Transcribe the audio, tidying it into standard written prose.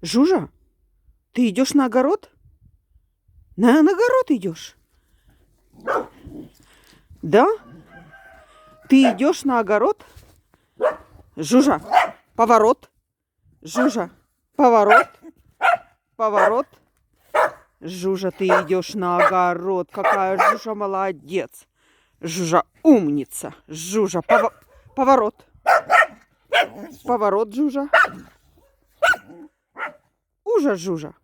Жужа, ты идешь на огород? На огород идешь? Да? Ты идешь на огород? Жужа, поворот. Жужа, поворот. Поворот. Жужа, ты идешь на огород. Какая Жужа молодец. Жужа умница. Жужа, поворот. Поворот, Жужа. Ужас, Жужа.